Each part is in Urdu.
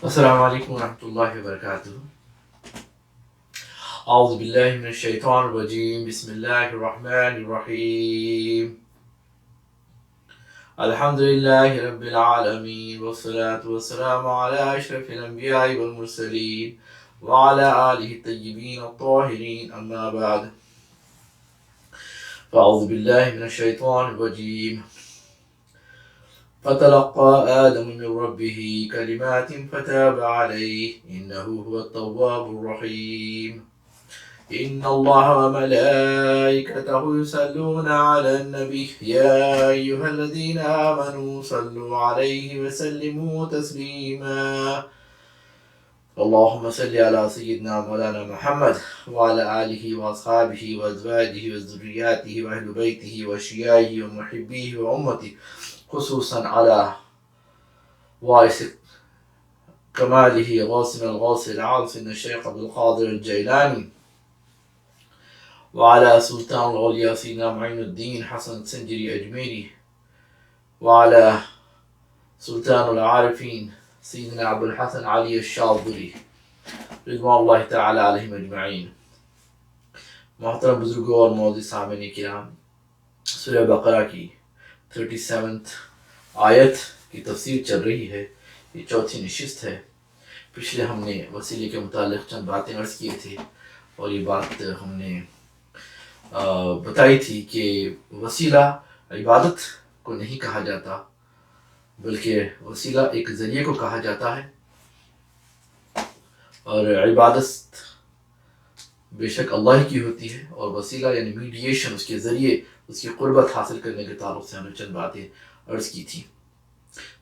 السلام علیکم ورحمۃ اللہ وبرکاتہ. اعوذ باللہ من الشیطان الرجیم. بسم اللہ الرحمن الرحیم. الحمد للہ رب العالمین والصلاة والسلام علی اشرف الانبیاء والمرسلین وعلی آلہ الطیبین الطاہرین. اما بعد فاعوذ باللہ من الشیطان الرجیم. فتلقى آدم من ربه كلمات فتاب عليه إنه هو التواب الرحيم. إن الله وملائكته يصلون على النبي يا أيها الذين آمنوا صلوا عليه وسلموا تسليما. اللهم صل على سيدنا مولانا محمد وعلى آله وأصحابه وأزواجه وذرياته وأهل بيته وشيعه ومحبيه وأمته خصوصا على وارث كماله غاصن الغاص العاص الشيخ عبد القادر الجيلاني وعلى سلطان الأولياء سيدنا معين الدين حسن السنجري أجميري وعلى سلطان العارفين سيدنا أبو الحسن علي الشاذلي رضوان الله تعالى عليهم أجمعين. محترم بزرگوں اور معزز سامعین کرام، سورہ بقرہ کی 37 آیت کی تفسیر چل رہی ہے. یہ چوتھی نشست ہے. پچھلے ہم نے وسیلے کے متعلق چند باتیں عرض کیے تھے اور یہ بات ہم نے بتائی تھی کہ وسیلہ عبادت کو نہیں کہا جاتا بلکہ وسیلہ ایک ذریعے کو کہا جاتا ہے، اور عبادت بے شک اللہ کی ہوتی ہے، اور وسیلہ یعنی میڈیشن، اس کے ذریعے اس کی قربت حاصل کرنے کے تعلق سے ہم نے چند باتیں عرض کی تھی.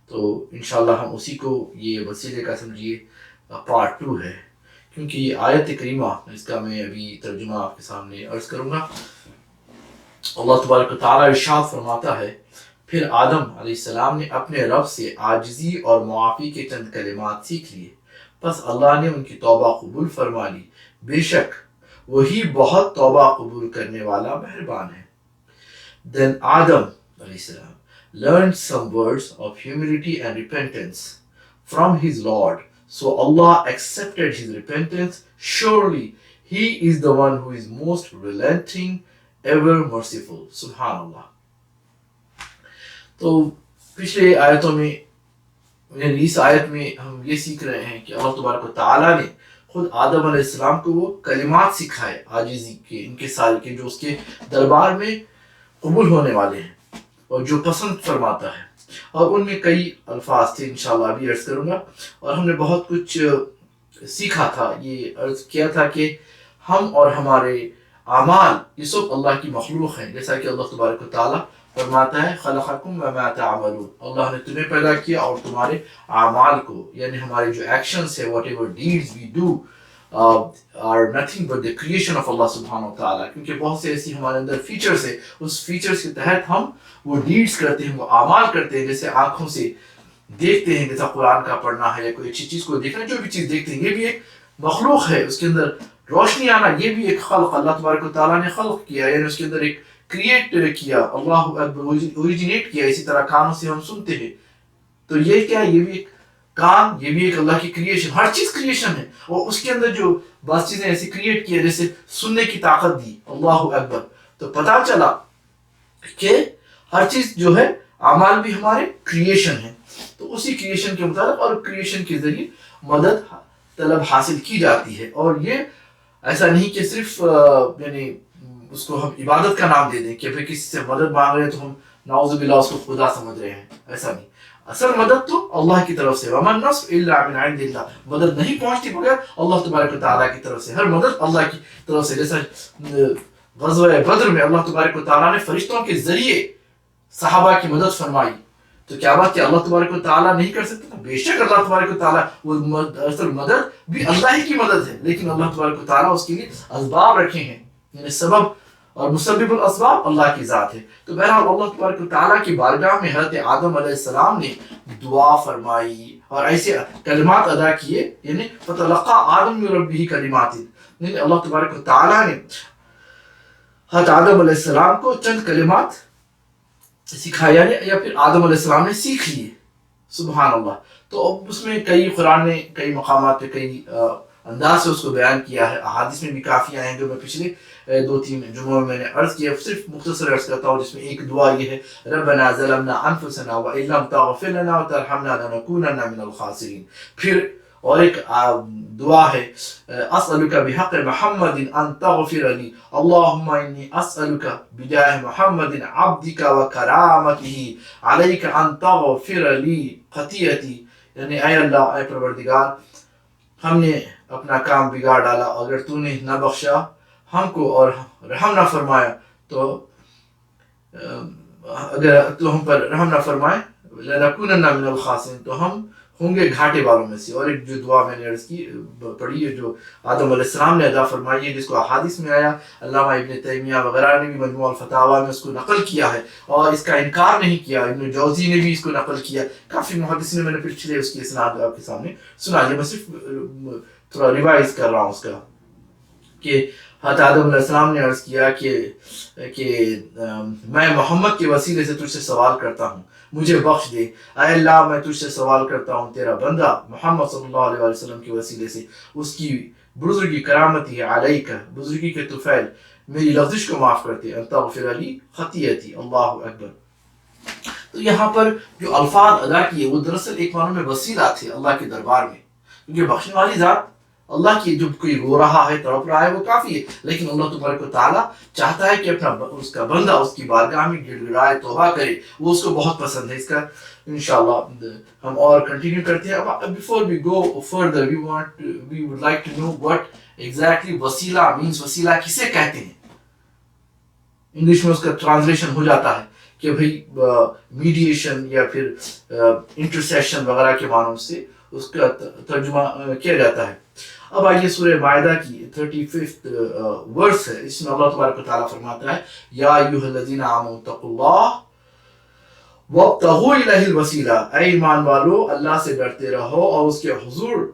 تو انشاءاللہ ہم اسی کو، یہ وسیلے کا سمجھیے پارٹ 2 ہے، کیونکہ یہ آیت کریمہ اس کا میں ابھی ترجمہ آپ کے سامنے عرض کروں گا. اللہ تبارک و تعالیٰ ارشاد فرماتا ہے، پھر آدم علیہ السلام نے اپنے رب سے عاجزی اور معافی کے چند کلمات سیکھ لیے، پس اللہ نے ان کی توبہ قبول فرما لی، بے شک وہی بہت توبہ قبول کرنے والا مہربان ہے. Then Adam alayhi salam learned some words of humility and repentance from his Lord. So Allah accepted his repentance. Surely He is the one who is most relenting, ever merciful. Subhanallah. تو پچھلے آیتوں میں، یعنی اس آیت میں ہم یہ سیکھ رہے ہیں کہ اللہ تبارک و تعالیٰ نے خود آدم علیہ السلام کو وہ کلمات سکھائے عاجزی کے، ان کے سارے کے، جو اس کے دربار میں قبول ہونے والے ہیں اور جو پسند فرماتا ہے. اور ان میں کئی الفاظ تھے، انشاءاللہ ابھی عرض کروں گا. اور ہم نے بہت کچھ سیکھا تھا. یہ عرض کیا تھا کہ ہم اور ہمارے اعمال یہ سب اللہ کی مخلوق ہیں، جیسا کہ اللہ تبارک و تعالیٰ فرماتا ہے خلقکم وما تعملون، اللہ نے تمہیں پیدا کیا اور تمہارے اعمال کو، یعنی ہمارے جو ایکشنز ہے، whatever deeds we do are nothing but the creation of Allah subhanahu wa ta'ala. کیونکہ بہت سے ایسی ہمارے اندر فیچرز ہے، اس فیچرز کے تحت ہم وہ ڈیڈز کرتے ہیں، وہ اعمال کرتے ہیں. جیسے آنکھوں سے دیکھتے ہیں، جیسا قرآن کا پڑھنا ہے یا کوئی اچھی چیز کو دیکھنا، جو بھی چیز دیکھتے ہیں یہ بھی ایک مخلوق ہے. اس کے اندر روشنی آنا یہ بھی ایک خلق، اللہ تبارک و تعالیٰ نے خلق کیا، یعنی اس کے اندر ایک کریٹ کیا، اللہ اکبر، اوریجنیٹ کیا. اسی طرح کانوں سے ہم سنتے ہیں، تو یہ کیا ہے؟ یہ بھی ایک کان، یہ بھی ایک اللہ کی کریشن. ہر چیز کریشن ہے، اور اس کے اندر جو بعض چیزیں ایسی کریٹ کیا، جیسے سننے کی طاقت دی، اللہ اکبر. تو پتہ چلا کہ ہر چیز جو ہے، اعمال بھی ہمارے کریشن ہیں. تو اسی کریشن کے مطابق اور کریشن کے ذریعے مدد طلب حاصل کی جاتی ہے. اور یہ ایسا نہیں کہ صرف یعنی اس کو ہم عبادت کا نام دے دیں کہ بھئی کسی سے مدد مانگ رہے ہیں تو ہم نعوذ باللہ اس کو خدا سمجھ رہے ہیں. ایسا نہیں. اصل مدد تو اللہ کی طرف سے، وَمَا النَّصْرُ إِلَّا مِنْ عِنْدِ اللَّهِ، مدد نہیں پہنچتی مگر اللہ تبارک و تعالیٰ کی طرف سے. ہر مدد اللہ کی طرف سے. جیسا غزوہ بدر میں اللہ تبارک و تعالیٰ نے فرشتوں کے ذریعے صحابہ کی مدد فرمائی، تو کیا بات کہ اللہ تبارک و تعالیٰ نہیں کر سکتا تھا؟ بے شک اللہ تبارک و تعالیٰ، وہ اصل مدد بھی اللہ ہی کی مدد ہے، لیکن اللہ تبارک و تعالیٰ اس کے لیے اسباب رکھے ہیں، یعنی سبب اور مسبب الاسباب اللہ کی ذات ہے. تو بہرحال اللہ تبارک و تعالیٰ کی بارگاہ میں حضرت آدم علیہ السلام نے دعا فرمائی اور ایسے کلمات ادا کیے، یعنی فتلقى آدم من ربہ کلمات، یعنی اللہ تبارک و تعالیٰ نے حضرت آدم علیہ السلام کو چند کلمات سکھایا، یا پھر آدم علیہ السلام نے سیکھ لیے. سبحان اللہ. تو اب اس میں کئی قرآن نے کئی مقامات پہ کئی انداز سے اس کو بیان کیا ہے. احادیث میں بھی کافی آئے ہیں جو میں پچھلے 2-3 جمعوں میں نے عرض کیا. صرف مختصر عرض کرتا ہوں، جس میں ایک دعا یہ ہے ربنا ظلمنا انفسنا وان لم تغفر لنا وترحمنا لنكونن من الخاسرین. پھر اور ایک دعا ہے اسألک بحق محمد ان تغفر لی اللہم انی اسألک بجاہ محمد عبدک وکرامتہ علیک ان تغفر لی خطیئتی. یعنی اے اللہ، اے پروردگار، ہم نے اپنا کام بگاڑ ڈالا، اگر تو نے نہ بخشا ہم کو اور رحم نہ فرمایا تو اگر تو ہم پر رحم نہ فرمائے لنکونن من الخاسرین، تو ہم ہوں گے گھاٹے والوں میں سے. اور ایک جو دعا میں نے عرض کی پڑھی ہے جو آدم علیہ السلام نے ادا فرمائی ہے، جس کو احادیث میں آیا، علامہ ابن تیمیہ وغیرہ نے بھی مجموع الفتاوی میں اس کو نقل کیا ہے اور اس کا انکار نہیں کیا. ابن جوزی نے بھی اس کو نقل کیا. کافی محدثین نے، میں نے پچھلے اس کی اسناد آپ کے سامنے سنا دیا، میں صرف تھوڑا ریوائز کر رہا ہوں اس کا. کہ حضرت آدم علیہ السلام نے عرض کیا کہ میں محمد کے وسیلے سے تجھ سے سوال کرتا ہوں، مجھے بخش دے. اے اللہ، میں تجھ سے سوال کرتا ہوں تیرا بندہ محمد صلی اللہ علیہ وسلم کے وسیلے سے اس کی بزرگی کرامتی ہے علیک، بزرگی کے طفیل میری لغزش کو معاف کرتے، ان تغفر لی خطیئتی. اللہ اکبر. تو یہاں پر جو الفاظ ادا کیے وہ دراصل ایک معنوں میں وسیلہ تھے اللہ کے دربار میں، کیونکہ بخشنے والی ذات اللہ کی، جو کوئی رو رہا ہے تڑپ رہا ہے وہ کافی ہے، لیکن اللہ تبارک و تعالیٰ چاہتا ہے کہ اپنا اس کا بندہ اس کی بارگاہ میں گڑ گڑائے، توبہ کرے. وہ اس کو بہت پسند ہے. اس کا انشاءاللہ ہم اور کنٹینیو کرتے ہیں. Before we go further we would like to know what exactly وسیلہ مینس. وسیلہ کسے کہتے ہیں؟ انگلش میں اس کا ٹرانسلیشن ہو جاتا ہے کہ بھئی میڈیشن یا پھر انٹرسیشن وغیرہ کے معنوں سے اس کا ترجمہ کیا جاتا ہے. اب آئیے سورہ مائدہ کی 35 ورس ہے، اس میں اللہ تبارک و تعالیٰ فرماتا ہے یا ایھا الذین آمنوا اتقوا اللہ وابتغوا الیہ الوسیلہ. اے ایمان والو، اللہ سے ڈرتے رہو اور اس کے حضور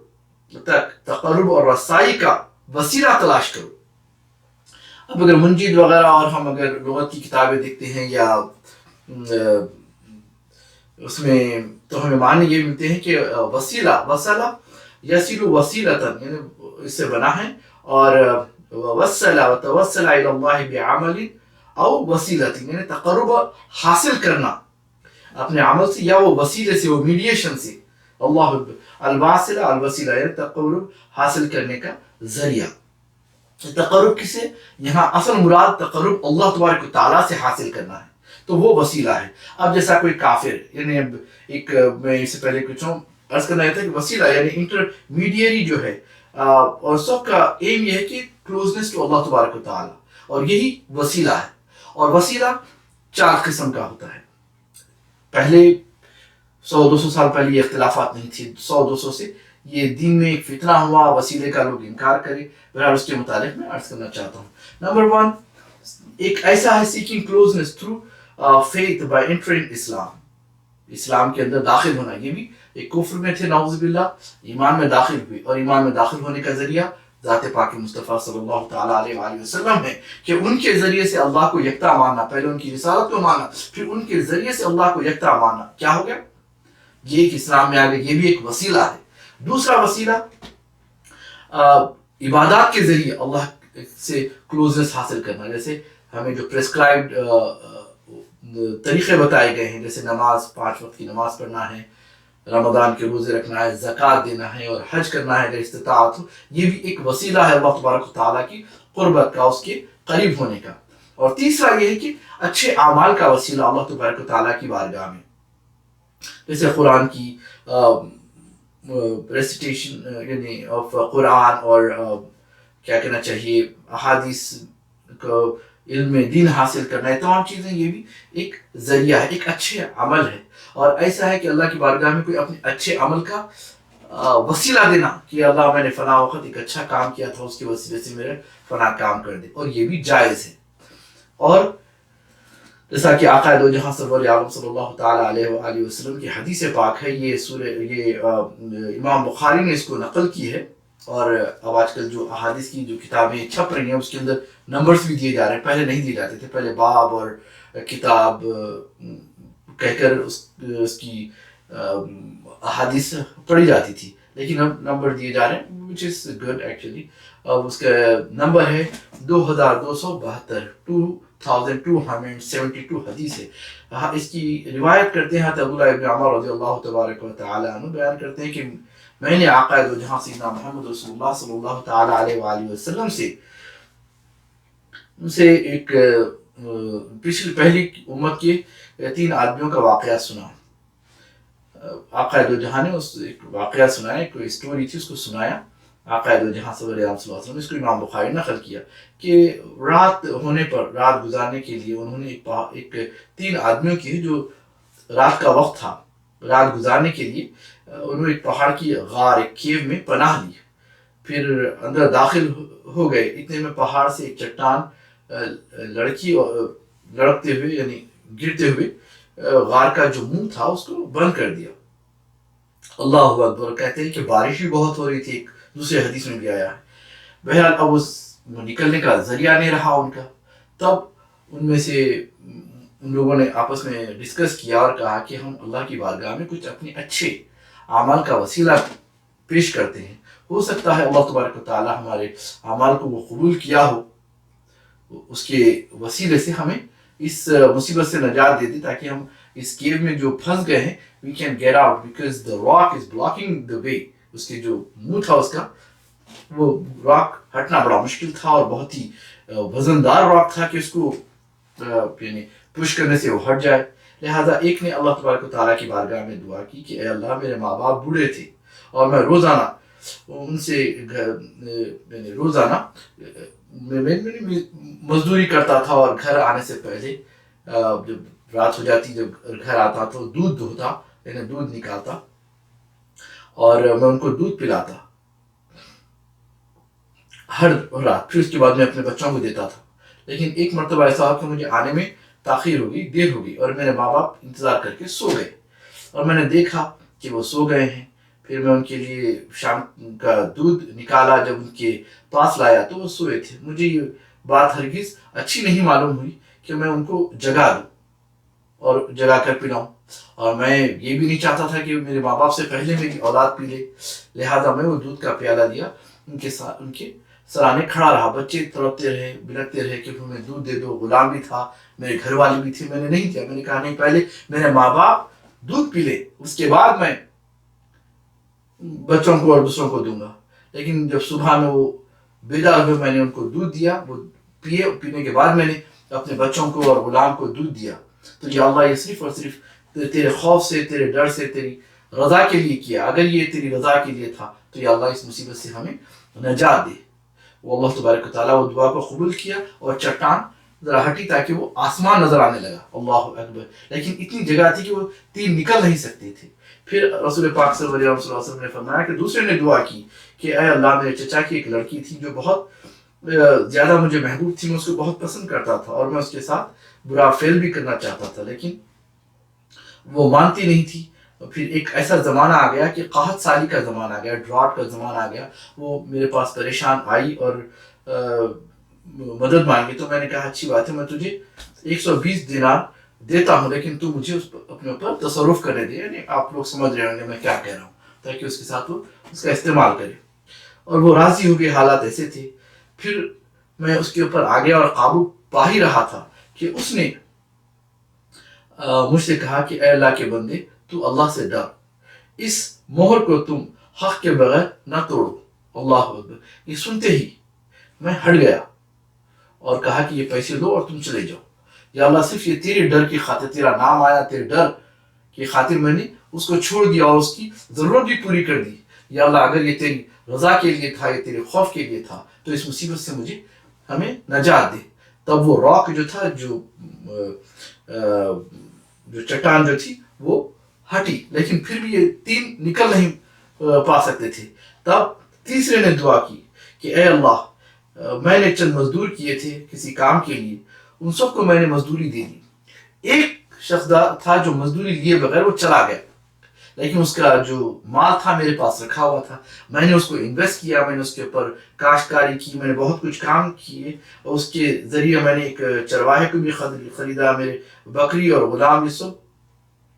تک تقرب اور رسائی کا وسیلہ تلاش کرو. اب اگر منجید وغیرہ اور ہم اگر لغت کی کتابیں دیکھتے ہیں یا اس میں، تو ہمیں معنی یہ ملتے ہیں کہ وسیلہ، وصلہ یصل وسیلۃ، یعنی اس سے بنا ہے، اور وصل وتوسل الی اللہ بعمل او وسیلۃ، یعنی تقرب حاصل کرنا اپنے عمل سے یا وہ وسیلے سے، وہ میڈیشن سے. اللہ الواصلہ الوسیلہ، یعنی تقرب حاصل کرنے کا ذریعہ. تقرب کسے؟ یہاں اصل مراد تقرب اللہ تبارک و تعالیٰ سے حاصل کرنا ہے، تو وہ وسیلہ ہے. اب جیسا کوئی کافر، یعنی ایک میں اس سے پہلے کچھ عرض کرنا یہ تھا کہ وسیلہ یعنی انٹرمیڈیری جو ہے، اور سب کا ایم یہ ہے کہ کلوزنس ٹو اللہ تبارک و تعالیٰ، اور یہی وسیلہ ہے. اور وسیلہ 4 قسم کا ہوتا ہے. پہلے 100-200 سال پہلے یہ اختلافات نہیں تھے. 100-200 سے یہ دین میں ایک فتنہ ہوا، وسیلے کا لوگ انکار کرے. بہرحال اس کے متعلق میں عرض کرنا چاہتا ہوں. نمبر 1 ایک ایسا ہے seeking closeness through faith by entering Islam. اسلام کے اندر داخل ہونا، یہ بھی ایک کفر میں تھے نعوذ باللہ، ایمان میں داخل ہوئے، اور ایمان میں داخل ہونے کا ذریعہ ذات پاک مصطفیٰ صلی اللہ تعالیٰ علیہ وآلہ وسلم ہے کہ ان کے ذریعے سے اللہ کو یکتا ماننا. پہلے ان کی رسالت کو ماننا، پھر ان کے ذریعے سے اللہ کو یکتا ماننا. کیا ہو گیا؟ یہ ایک اسلام میں آ گیا. یہ بھی ایک وسیلہ ہے. دوسرا وسیلہ عبادات کے ذریعے اللہ سے کلوزنس حاصل کرنا. جیسے ہمیں جو پریسکرائبڈ طریقے بتائے گئے ہیں، جیسے نماز، 5 وقت کی نماز پڑھنا ہے، رمضان کے روزے رکھنا ہے، زکوٰۃ دینا ہے، اور حج کرنا ہے اگر استطاعت ہو. یہ بھی ایک وسیلہ ہے اللہ تبارک و تعالیٰ کی قربت کا، اس کے قریب ہونے کا. اور تیسرا یہ ہے کہ اچھے اعمال کا وسیلہ اللہ تبارک و تعالیٰ کی بارگاہ میں، جیسے قرآن کی ریسیٹیشن یعنی آف قرآن، اور کیا کہنا چاہیے احادیث کو، علم دین حاصل کرنا ہے. تمام چیزیں یہ بھی ایک ذریعہ ہے، ایک اچھے عمل ہے. اور ایسا ہے کہ اللہ کی بارگاہ میں کوئی اپنے اچھے عمل کا وسیلہ دینا کہ اللہ میں نے فلاں وقت ایک اچھا کام کیا تھا، اس کے وسیلے سے میرے فلاں کام کر دے، اور یہ بھی جائز ہے. اور جیسا کہ آقا دو جہاں سرور عالم صلی اللہ تعالیٰ علیہ وآلہ وسلم کی حدیث پاک ہے، یہ امام بخاری نے اس کو نقل کی ہے. اور اب آج کل جو احادیث کی جو کتابیں چھپ رہی ہیں اس کے اندر نمبرز بھی دیے جا رہے ہیں. پہلے نہیں دیے جاتے تھے، پہلے باب اور کتاب کہہ کر اس کی احادیث پڑھی جاتی تھی، لیکن اب نمبر دیے جا رہے ہیں وچ از گڈ ایکچولی. اب اس کا نمبر ہے 2272، 2272 حدیث ہے. اس کی روایت کرتے ہیں عبداللہ ابن عمر رضی اللہ تبارک و تعالی عنہ، بیان کرتے ہیں کہ میں نے آقا دو جہاں سیدنا محمد رسول اللہ صلی اللہ تعالی علیہ وآلہ وسلم سے ایک پہلی امت کے 3 آدمیوں کا واقعہ سنا. آقا دو جہاں نے اس ایک واقعہ سنایا، کوئی اسٹوری تھی، اس کو سنایا آقا دو جہاں صلی اللہ علیہ وسلم. اس کو امام بخاری نے نقل کیا کہ رات ہونے پر، رات گزارنے کے لیے انہوں نے ایک 3 آدمیوں کی جو رات کا وقت تھا، رات گزارنے کے لیے انہوں نے ایک پہاڑ کی غار، ایک کیو میں پناہ لی. پھر اندر داخل ہو گئے، اتنے میں پہاڑ سے ایک چٹان لڑکتے ہوئے یعنی گرتے ہوئے غار کا جو منہ تھا اس کو بند کر دیا. اللہ اکبر. کہتے ہیں کہ بارش بھی بہت ہو رہی تھی، ایک دوسرے حدیث میں بھی آیا ہے. بہرحال اب اس نکلنے کا ذریعہ نہیں رہا ان کا. تب ان میں سے ان لوگوں نے آپس میں ڈسکس کیا اور کہا کہ ہم اللہ کی بارگاہ میں کچھ اپنے اچھے اعمال کا وسیلہ پیش کرتے ہیں، ہو سکتا ہے اللہ تبارک و تعالی ہمارے اعمال کو وہ قبول کیا ہو، اس کے وسیلے سے ہمیں اس مصیبت سے نجات دے دے تاکہ ہم اس کیو میں جو پھنس گئے ہیں we can get out because the rock is blocking the way. اس کے جو منہ تھا اس کا، وہ راک ہٹنا بڑا مشکل تھا اور بہت ہی وزندار راک تھا کہ اس کو یعنی پش کرنے سے وہ ہٹ جائے. لہٰذا ایک نے اللہ تبارک و تعالیٰ کی بارگاہ میں دعا کی کہ اے اللہ میرے ماں باپ بوڑھے تھے اور میں روزانہ ان سے روزانہ مزدوری کرتا تھا اور گھر آنے سے پہلے جب رات ہو جاتی، جب گھر آتا تو دودھ دھوتا یعنی دودھ نکالتا اور میں ان کو دودھ پلاتا ہر رات. پھر اس کے بعد میں اپنے بچوں کو دیتا تھا. لیکن ایک مرتبہ ایسا ہوا کہ مجھے آنے میں تاخیر ہو گئی، دیر ہو گئی اور میرے ماں باپ انتظار کر کے سو گئے اور میں نے دیکھا کہ وہ سو گئے ہیں. پھر میں ان کے لیے شام کا دودھ نکالا، جب ان کے پاس لایا تو وہ سوئے تھے. مجھے یہ بات ہرگز اچھی نہیں معلوم ہوئی کہ میں ان کو جگا دوں اور جگا کر پلاؤں، اور میں یہ بھی نہیں چاہتا تھا کہ میرے ماں باپ سے پہلے میری اولاد پی لے. لہٰذا میں وہ دودھ کا پیالہ دیا، ان کے سرانے کھڑا رہا. بچے تڑپتے رہے، بلکتے رہے کہ ہمیں دودھ دے دو. غلام بھی تھا، میرے گھر والی بھی تھی. میں نے نہیں دیا، میں نے کہا نہیں، پہلے میرے ماں باپ دودھ پی لے، اس کے بعد میں بچوں کو اور دوسروں کو دوں گا. لیکن جب صبح میں وہ بیدار ہوئے میں نے ان کو دودھ دیا، وہ پینے کے بعد میں نے اپنے بچوں کو اور غلام کو دودھ دیا. تو یہ اللہ یہ صرف اور صرف تیرے خوف سے، تیرے ڈر سے، تیری رضا کے لیے کیا. اگر یہ تیری رضا کے لیے تھا تو یا اللہ اس مصیبت سے ہمیں نجات دے. وہ اللہ تبارک و تعالیٰ وہ دعا کو قبول کیا اور چٹان ذرا ہٹی تاکہ وہ آسمان نظر آنے لگا. اللہ اکبر. لیکن اتنی جگہ تھی کہ وہ 3 نکل نہیں سکتے تھے. پھر رسول پاک صلی اللہ علیہ وسلم نے فرمایا کہ دوسرے نے دعا کی کہ اے اللہ، میرے چچا کی ایک لڑکی تھی جو بہت زیادہ مجھے محبوب تھی، میں اس کو بہت پسند کرتا تھا اور میں اس کے ساتھ برا فعل بھی کرنا چاہتا تھا، لیکن وہ مانتی نہیں تھی. پھر ایک ایسا زمانہ آ گیا کہ قحط سالی کا زمانہ آ گیا، ڈراٹ کا زمانہ آ گیا. وہ میرے پاس پریشان آئی اور مدد مانگی. تو میں نے کہا اچھی بات ہے، میں تجھے 120 دینار دیتا ہوں، لیکن تو مجھے اپنے اوپر تصرف کرنے دے. یعنی آپ لوگ سمجھ رہے ہوں گے میں کیا کہہ رہا ہوں، تاکہ اس کے ساتھ وہ اس کا استعمال کرے. اور وہ راضی ہو گئے. حالات ایسے تھے. پھر میں اس کے اوپر آگے اور قابو پا ہی رہا تھا کہ اس نے مجھ سے کہا کہ اے اللہ کے بندے، تو اللہ سے ڈر، اس مہر کو تم حق کے بغیر نہ توڑو. اللہ اکبر. یہ سنتے ہی میں ہٹ گیا اور کہا کہ یہ پیسے لو اور تم چلے جاؤ. یا اللہ، صرف یہ تیرے ڈر کی خاطر، تیرا نام آیا، تیرے ڈر کی خاطر میں نے اس کو چھوڑ دیا اور اس کی ضرورت بھی پوری کر دی. یا اللہ، اگر یہ تیری رضا کے لیے تھا، یہ تیرے خوف کے لیے تھا، تو اس مصیبت سے ہمیں نجات دے. تب وہ راک جو تھا، جو چٹان جو تھی وہ ہٹی، لیکن پھر بھی یہ 3 نکل نہیں پا سکتے تھے. تب تیسرے نے دعا کی کہ اے اللہ، میں نے چند مزدور کیے تھے کسی کام کے لیے، ان سب کو میں نے مزدوری دے دی. ایک شخص تھا جو مزدوری لیے بغیر وہ چلا گیا، لیکن اس کا جو مال تھا میرے پاس رکھا ہوا تھا. میں نے اس کو انویسٹ کیا، میں نے اس کے اوپر کاشتکاری کی، میں نے بہت کچھ کام کیے، اور اس کے ذریعے میں نے ایک چرواہے کو بھی خریدا، میرے بکری اور غلام یہ سب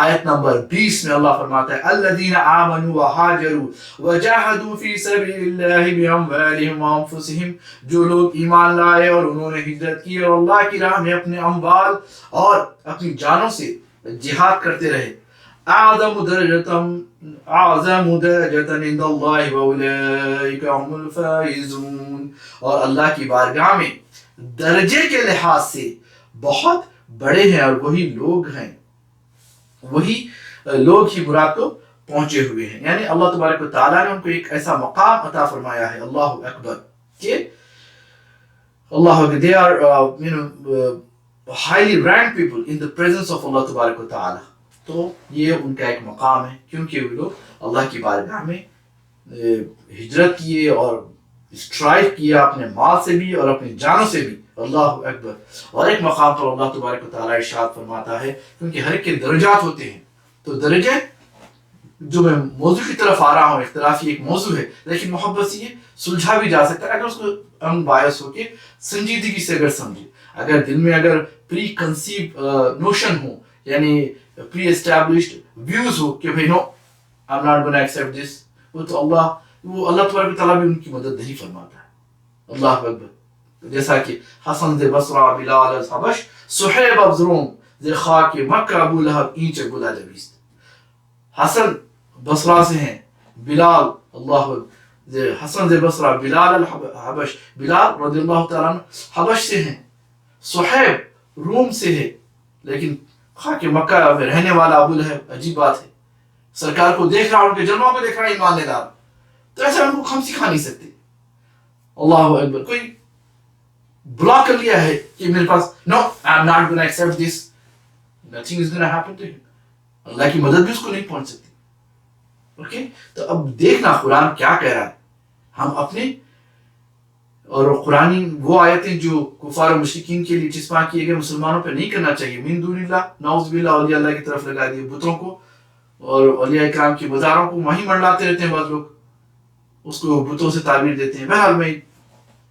آیت نمبر 20 میں اللہ فرماتا ہے الذین آمنوا وہاجروا وجاہدوا فی سبیل اللہ باموالہم وانفسہم، جو لوگ ایمان لائے اور انہوں نے ہجرت کی اور اللہ کی راہ میں اپنے اموال اور اپنی جانوں سے جہاد کرتے رہے، اعظم درجۃ عند اللہ واولئک هم الفائزون، اور اللہ کی بارگاہ میں درجے کے لحاظ سے بہت بڑے ہیں، اور وہی لوگ ہی مراد کو پہنچے ہوئے ہیں. یعنی اللہ تبارک و تعالیٰ نے ان کو ایک ایسا مقام عطا فرمایا ہے، اللہ اکبر، کہ اللہ اکبر، they are highly ranked people in the presence of اللہ تبارک و تعالیٰ. تو یہ ان کا ایک مقام ہے، کیونکہ وہ لوگ اللہ کی بارگاہ میں ہجرت کیے اور اسٹرائیو کیا اپنے مال سے بھی اور اپنی جانوں سے بھی. اللہ اکبر. اور ایک مقام پر اللہ تبارک و تعالیٰ ارشاد فرماتا ہے، کیونکہ ہر ایک کے درجات ہوتے ہیں، تو درجے جو میں موضوع کی طرف آ رہا ہوں، اختلافی ایک موضوع ہے، لیکن محبت سے یہ سلجھا بھی جا سکتا ہے اگر اس کو ان بایس ہو کے سنجیدگی سے اگر سمجھے. اگر دل میں اگر پری کنسیو نوشن ہو، یعنی پری اسٹیبلشڈ ویوز ہو کہ بھائی no I am not gonna accept this, وہ اللہ تبارک و تعالیٰ بھی ان کی مدد نہیں فرماتا ہے. اللہ اکبر. جیسا کہ حسن ز بصرہ بلال از حبش صہیب از روم ز خاک مکہ ابو لہب اینچ گلا جبیست. حسن بصرہ سے ہیں، بلال حسن ز بصرہ بلال الحبش، بلال رضی اللہ تعالیٰ عنہ حبش سے ہیں، صہیب روم سے ہے، لیکن خاک مکہ میں رہنے والا ابو لہب. عجیب بات ہے، سرکار کو دیکھ رہا، ان کے جلووں کو دیکھ رہا، ایمان لے رہا، تو ایسا ان کو ہم سکھا نہیں سکتے. اللہ اکبر. کوئی بلاک کر لیا ہے کہ میرے پاس no I am not gonna accept this, nothing is gonna happen to him. اللہ کی مدد بھی اس کو نہیں پہنچ سکتی. اوکے، تو اب دیکھنا قرآن کیا کہہ رہا ہے. ہم اپنے اور قرآن وہ آیتیں جو کفار و مشرکین کے لیے چسپاں کیے گئے مسلمانوں پہ نہیں کرنا چاہیے. من دون اللہ، نعوذ باللہ، اولیاء اللہ کی طرف لگا دیے بتوں کو، اور اولیاء کرام کی مزاروں کو وہیں منڈلاتے رہتے ہیں بعض لوگ، اس کو بتوں سے تعبیر دیتے ہیں. بہرحال میں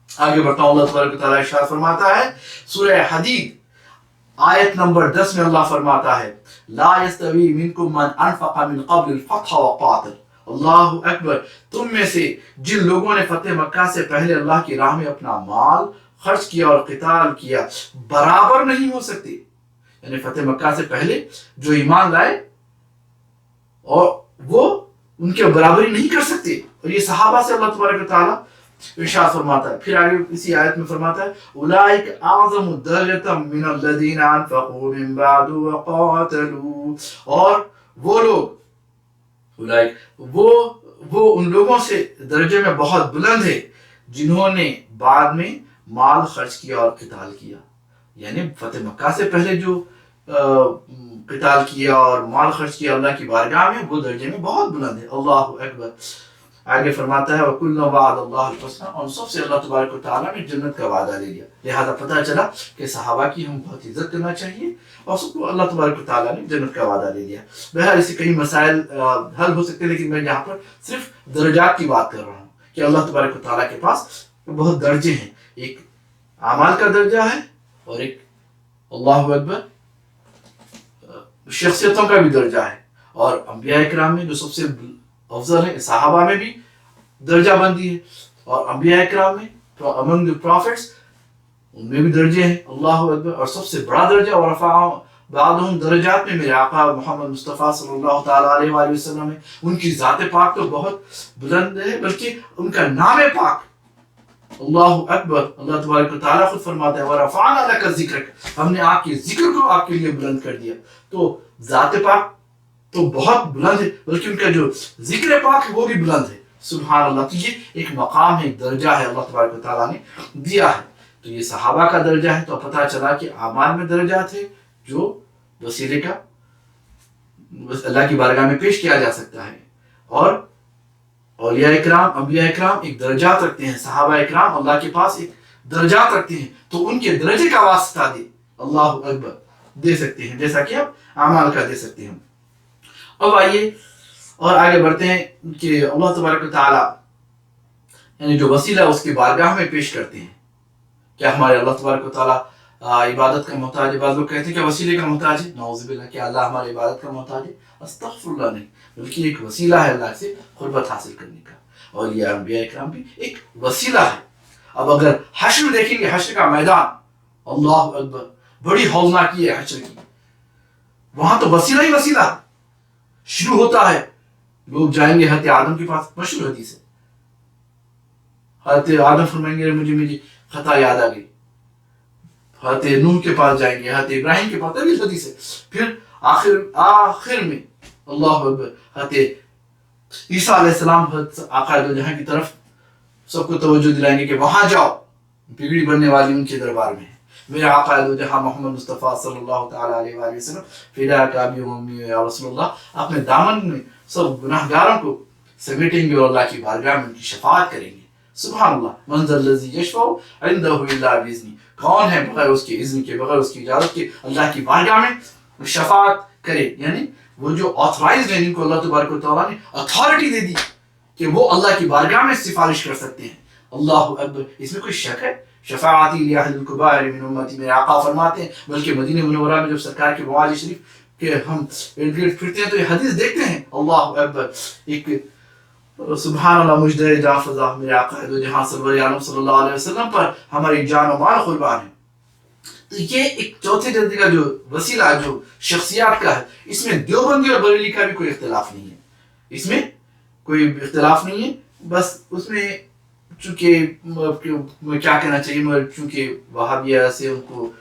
آگے بڑھتا ہوں. اللہ تبارک و تعالیٰ ارشاد فرماتا ہے سورہ حدید آیت نمبر 10 میں اللہ فرماتا ہے لا یستوی منکم من انفق من قبل الفتح وقاتل. اللہ اکبر. تم میں سے جن لوگوں نے فتح مکہ سے پہلے اللہ کی راہ میں اپنا مال خرچ کیا اور قتال کیا، برابر نہیں ہو سکتے. یعنی فتح مکہ سے پہلے جو ایمان لائے اور وہ ان کے برابری نہیں کر سکتے. اور یہ صحابہ سے اللہ تبارک و تعالیٰ ارشاد فرماتا ہے. پھر آگے اسی آیت میں فرماتا ہے اولئک اعظم درجۃ من الذین انفقوا من بعد وقاتلوا. اور وہ لوگ اولئک وہ ان لوگوں سے درجے میں بہت بلند ہے جنہوں نے بعد میں مال خرچ کیا اور قتال کیا. یعنی فتح مکہ سے پہلے جو قتال کیا اور مال خرچ کیا اللہ کی بارگاہ میں، وہ درجے میں بہت بلند ہے. اللہ اکبر. آگے فرماتا ہے وَكُلًّا وَعَدَ اللَّهُ الْحُسْنَىٰ، اور سب سے اللہ تبارک و تعالیٰ نے جنت کا وعدہ لے لیا. لہذا پتہ چلا کہ صحابہ کی ہم بہت عزت کرنا چاہیے، اور سب کو اللہ تبارک و تعالیٰ نے جنت کا وعدہ لے لیا. بہرحال اس سے کئی مسائل حل ہو سکتے ہیں، لیکن میں یہاں پر صرف درجات کی بات کر رہا ہوں کہ اللہ تبارک و تعالیٰ کے پاس بہت درجے ہیں. ایک اعمال کا درجہ ہے، اور ایک اللہ اکبر شخصیتوں کا بھی درجہ ہے. اور انبیاء کرام میں جو سب سے افضل ہے، صحابہ میں بھی درجہ بندی ہے، اور انبیاء کرام میں among the prophets ان میں بھی درجے ہیں. اللہ اکبر. اور سب سے بڑا درجہ ورفع بعضهم درجات میں میرے آقا محمد مصطفیٰ صلی اللہ تعالیٰ علیہ وآلہ وسلم ہے. ان کی ذات پاک تو بہت بلند ہے، بلکہ ان کا نام پاک. اللہ اکبر. اللہ تبارک و تعالیٰ خود فرماتا ہے وَرَفَعْنَا لَكَ ذِكْرَكَ، ہم نے آپ کے ذکر کو آپ کے لیے بلند کر دیا. تو ذات پاک تو بہت بلند ہے، بلکہ ان کا جو ذکر پاک ہے وہ بھی بلند ہے. سبحان اللہ. تو یہ ایک مقام ہے، ایک درجہ ہے اللہ تبارک و تعالیٰ نے دیا ہے. تو یہ صحابہ کا درجہ ہے. تو پتہ چلا کہ اعمال میں درجات ہے جو وسیلے کا اللہ کی بارگاہ میں پیش کیا جا سکتا ہے. اور اولیاء اکرام، انبیاء اکرام ایک درجات رکھتے ہیں، صحابہ اکرام اللہ کے پاس ایک درجات رکھتے ہیں، تو ان کے درجے کا واسطہ دے اللہ اکبر دے سکتے ہیں، جیسا کہ اب اعمال کا دے سکتے ہیں. اب آئیے اور آگے بڑھتے ہیں کہ اللہ تبارک و تعالیٰ یعنی جو وسیلہ اس کی بارگاہ میں پیش کرتے ہیں. کیا ہمارے اللہ تبارک و تعالیٰ عبادت کا محتاج ہے. بعض لوگ کہتے ہیں کہ وسیلے کا محتاج ہے. نعوذ باللہ کہ اللہ ہماری عبادت کا محتاج ہے. استغفر اللہ نہیں، بلکہ ایک وسیلہ ہے اللہ سے قربت حاصل کرنے کا. اور یہ انبیاء اکرام بھی ایک وسیلہ ہے. اب اگر حشر دیکھیں گے، حشر کا میدان، اللہ اکبر، بڑی ہولناکی ہے حشر کی. وہاں تو وسیلہ ہی وسیلہ شروع ہوتا ہے. لوگ جائیں گے حضرت آدم کے پاس، مشہور حدیث ہے. حضرت آدم فرمائیں گے مجھے میری خطا یاد آ گئی. حضرت نوح کے پاس جائیں گے، حضرت ابراہیم کے پاس، طویل حدیث ہے. پھر آخر میں اللہ اکبر حضرت عیسیٰ علیہ السلام حضرت آقا دو جہاں کی طرف سب کو توجہ دلائیں گے کہ وہاں جاؤ، بگڑی بننے والی ان کے دربار میں ہے. میرا آقا دو جہاں محمد مصطفیٰ صلی اللہ تعالیٰ علیہ وآلہ وسلم فداک ابی و امی یا رسول اللہ، اپنے دامن میں سب گناہ گاروں کو سمیٹیں گے اور اللہ کی بارگاہ میں ان کی شفاعت کریں گے. سبحان اللہ، من ذا الذی یشفع عندہ الا باذنہ، کون ہے بغیر اس کے اذن کے، بغیر اس کی اجازت کے اللہ کی بارگاہ میں شفاعت کرے. یعنی وہ جو آتھرائزڈ ہیں، جن کو اللہ تبارک و تعالیٰ نے اتھارٹی دے دی کہ وہ اللہ کی بارگاہ میں سفارش کر سکتے ہیں. اللہ اکبر، اس میں کوئی شک ہے؟ شفاعتی لأہل الکبائر من امتی، میرے آقا فرماتے ہیں. بلکہ مدینہ منورہ میں جب سرکار کے موالد شریف کہ ہم ارد گرد پھرتے ہیں تو یہ حدیث دیکھتے ہیں. اللہ اکبر، ایک سبحان اللہ مجدہ جان فضا میرے آقا دو جہاں سرور عالم صلی اللہ علیہ وسلم پر ہماری جان و مال قربان ہے. تو یہ ایک چوتھے جلدی کا جو وسیلہ جو شخصیات کا ہے، اس میں دیوبندی اور بریلی کا بھی کوئی اختلاف نہیں ہے. اس میں کوئی اختلاف نہیں ہے. بس اس میں چونکہ کیا کہنا چاہیے، مگر چونکہ وہابیہ سے ان کو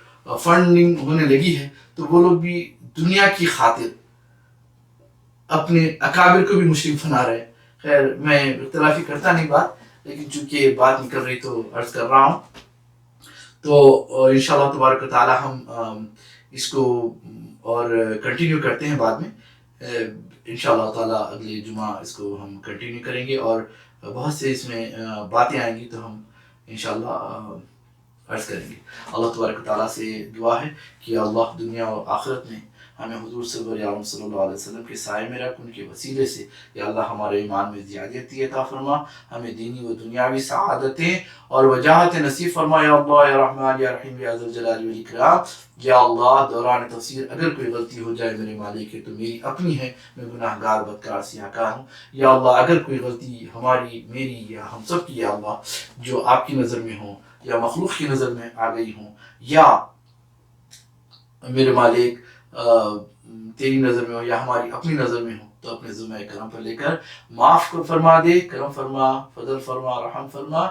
فنڈنگ ہونے لگی ہے تو وہ لوگ بھی دنیا کی خاطر اپنے اکابر کو بھی مشرک بنا رہے ہیں. خیر میں اختلافی کرتا نہیں بات، لیکن چونکہ بات نکل رہی تو عرض کر رہا ہوں. تو انشاءاللہ تبارک و تعالی ہم اس کو اور کنٹینیو کرتے ہیں بعد میں. انشاءاللہ تعالی اگلے جمعہ اس کو ہم کنٹینیو کریں گے اور بہت سے اس میں باتیں آئیں گی تو ہم انشاءاللہ عرض کریں گے. اللہ تبارک و تعالیٰ سے دعا ہے کہ اللہ دنیا اور آخرت میں ہمیں حضور صلی اللہ علیہ وسلم کے سائے میں رکھ، ان کے وسیلے سے یا اللہ ہمارے ایمان میں زیادتی عطا فرما، ہمیں دینی و دنیاوی سعادتیں اور وجاہت نصیب فرما. یا اللہ یا رحمان یا رحیم یا ذو الجلال والاکرام. یا اللہ دوران تفسیر اگر کوئی غلطی ہو جائے میرے مالک ہے تو میری اپنی ہے، میں گناہ گار بدکار سیاہکار ہوں. یا اللہ اگر کوئی غلطی ہماری، میری یا ہم سب کی یا اللہ جو آپ کی نظر میں ہوں یا مخلوق کی نظر میں آ گئی ہوں یا میرے مالک تیری نظر میں ہو یا ہماری اپنی نظر میں ہو، تو اپنے ذمہ کرم پر لے کر معاف کو فرما دے، کرم فرما، فضل فرما، رحم فرما.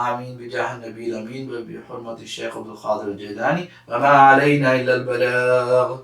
آمین بجاہ النبی الامین و بحرمت الشیخ عبد القادر الجیلانی. وما علینا الا البلاغ.